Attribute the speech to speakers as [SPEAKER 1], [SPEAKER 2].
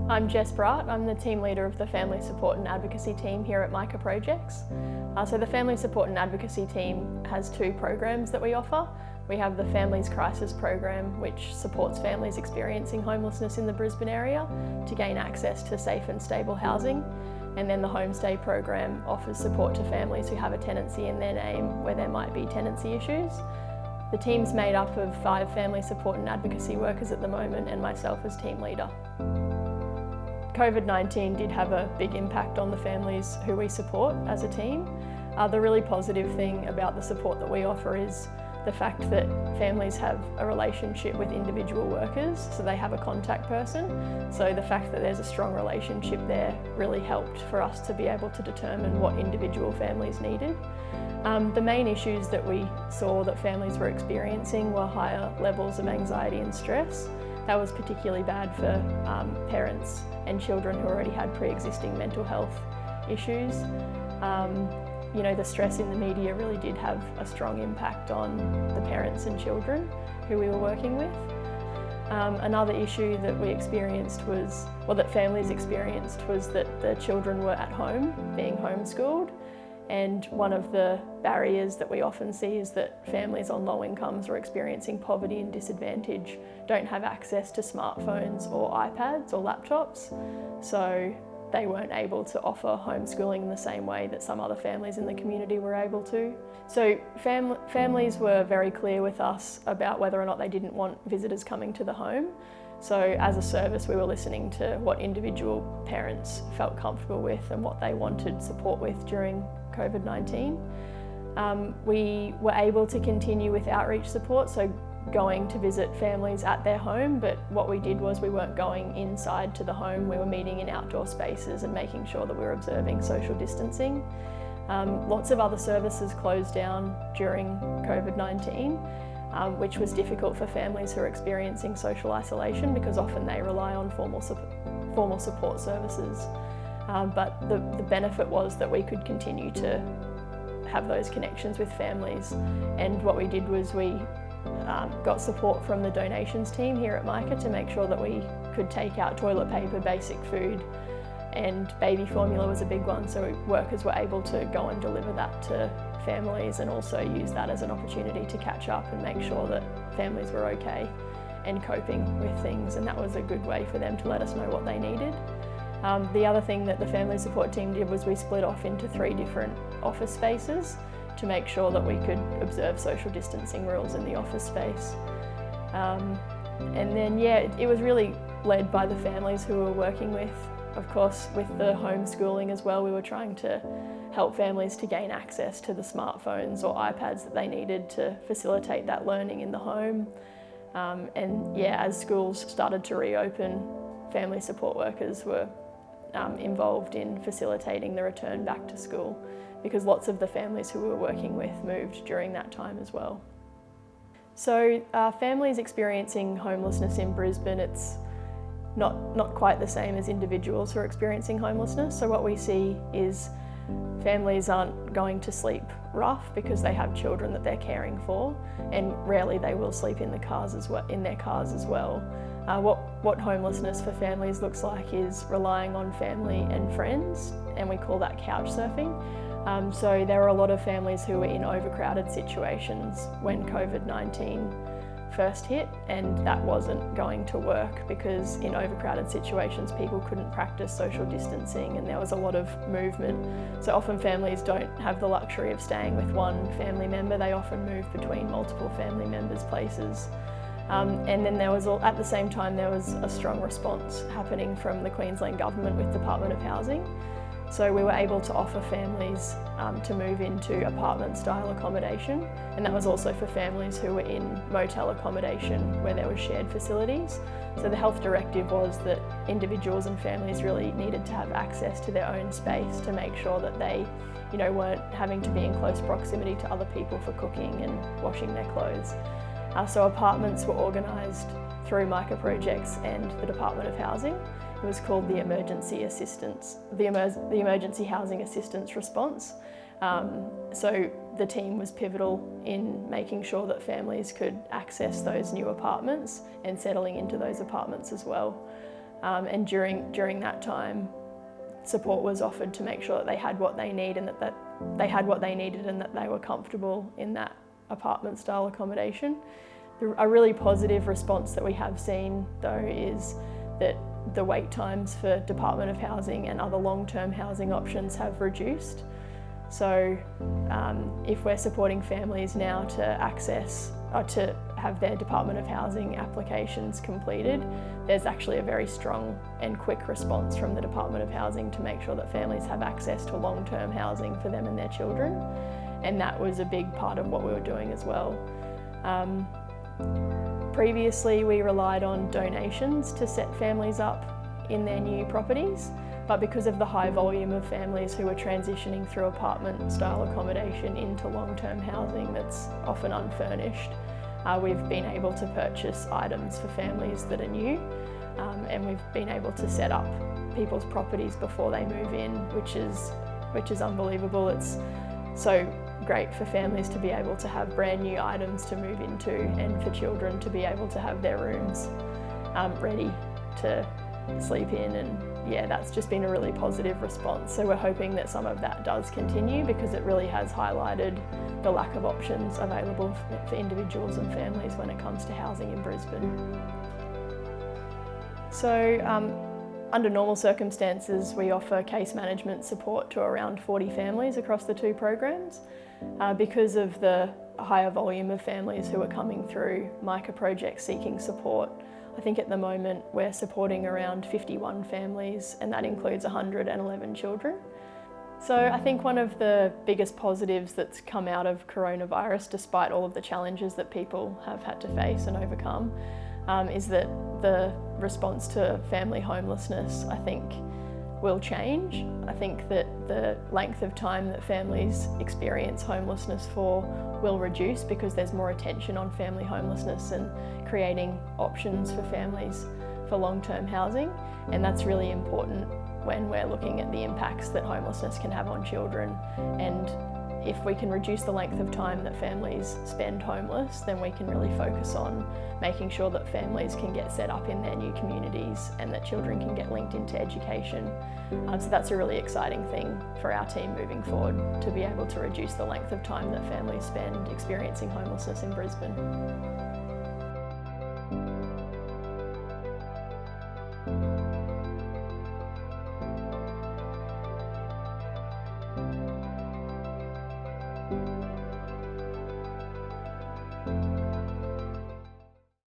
[SPEAKER 1] I'm Jess Bratt. I'm the team leader of the Family Support and Advocacy team here at Micah Projects. So the Family Support and Advocacy team has two programs that we offer. We have the Families Crisis program, which supports families experiencing homelessness in the Brisbane area to gain access to safe and stable housing. And then the Homestay program offers support to families who have a tenancy in their name where there might be tenancy issues. The team's made up of 5 family support and advocacy workers at the moment and myself as team leader. COVID-19 did have a big impact on the families who we support as a team. The really positive thing about the support that we offer is the fact that families have a relationship with individual workers, so they have a contact person. So the fact that there's a strong relationship there really helped for us to be able to determine what individual families needed. The main issues that we saw that families were experiencing were higher levels of anxiety and stress. That was particularly bad for parents and children who already had pre-existing mental health issues. The stress in the media really did have a strong impact on the parents and children who we were working with. Another issue that we experienced that families experienced was that the children were at home being homeschooled. And one of the barriers that we often see is that families on low incomes or experiencing poverty and disadvantage don't have access to smartphones or iPads or laptops. So they weren't able to offer homeschooling in the same way that some other families in the community were able to. So families were very clear with us about whether or not they didn't want visitors coming to the home. So as a service, we were listening to what individual parents felt comfortable with and what they wanted support with during COVID-19. We were able to continue with outreach support, so going to visit families at their home, but what we did was we weren't going inside to the home. We were meeting in outdoor spaces and making sure that we were observing social distancing. Lots of other services closed down during COVID-19, which was difficult for families who are experiencing social isolation because often they rely on formal support services. But the benefit was that we could continue to have those connections with families, and what we did was we got support from the donations team here at Micah to make sure that we could take out toilet paper, basic food, and baby formula was a big one, so workers were able to go and deliver that to families and also use that as an opportunity to catch up and make sure that families were okay and coping with things, and that was a good way for them to let us know what they needed. The other thing that the family support team did was we split off into 3 different office spaces to make sure that we could observe social distancing rules in the office space. And then, it was really led by the families who we were working with. Of course, with the homeschooling as well, we were trying to help families to gain access to the smartphones or iPads that they needed to facilitate that learning in the home. As schools started to reopen, family support workers were involved in facilitating the return back to school, because lots of the families who we were working with moved during that time as well. So families experiencing homelessness in Brisbane, it's not quite the same as individuals who are experiencing homelessness. So what we see is families aren't going to sleep rough because they have children that they're caring for, and rarely they will sleep in their cars as well. What homelessness for families looks like is relying on family and friends, and we call that couch surfing. So there are a lot of families who were in overcrowded situations when COVID-19 first hit, and that wasn't going to work because in overcrowded situations people couldn't practice social distancing and there was a lot of movement. So often families don't have the luxury of staying with one family member, they often move between multiple family members' places. And then at the same time there was a strong response happening from the Queensland Government with Department of Housing. So we were able to offer families to move into apartment-style accommodation, and that was also for families who were in motel accommodation where there were shared facilities. So the health directive was that individuals and families really needed to have access to their own space to make sure that they, weren't having to be in close proximity to other people for cooking and washing their clothes. So apartments were organised through Micah Projects and the Department of Housing. It was called the Emergency Housing Assistance Response. So the team was pivotal in making sure that families could access those new apartments and settling into those apartments as well. And during that time, support was offered to make sure that they had what they need and that they had what they needed and that they were comfortable in that apartment style accommodation. A really positive response that we have seen though is that the wait times for Department of Housing and other long-term housing options have reduced. So if we're supporting families now to access or to have their Department of Housing applications completed, there's actually a very strong and quick response from the Department of Housing to make sure that families have access to long-term housing for them and their children. And that was a big part of what we were doing as well. Previously, we relied on donations to set families up in their new properties, but because of the high volume of families who are transitioning through apartment style accommodation into long-term housing that's often unfurnished, we've been able to purchase items for families that are new, and we've been able to set up people's properties before they move in, which is unbelievable. It's so great for families to be able to have brand new items to move into and for children to be able to have their rooms ready to sleep in, and yeah, that's just been a really positive response. So we're hoping that some of that does continue because it really has highlighted the lack of options available for individuals and families when it comes to housing in Brisbane. So under normal circumstances, we offer case management support to around 40 families across the two programs. Because of the higher volume of families who are coming through Micah Projects seeking support, I think at the moment we're supporting around 51 families, and that includes 111 children. So I think one of the biggest positives that's come out of coronavirus, despite all of the challenges that people have had to face and overcome, is that the response to family homelessness, I think, will change. I think that the length of time that families experience homelessness for will reduce because there's more attention on family homelessness and creating options for families for long-term housing, and that's really important when we're looking at the impacts that homelessness can have on children. And if we can reduce the length of time that families spend homeless, then we can really focus on making sure that families can get set up in their new communities and that children can get linked into education. So that's a really exciting thing for our team moving forward, to be able to reduce the length of time that families spend experiencing homelessness in Brisbane.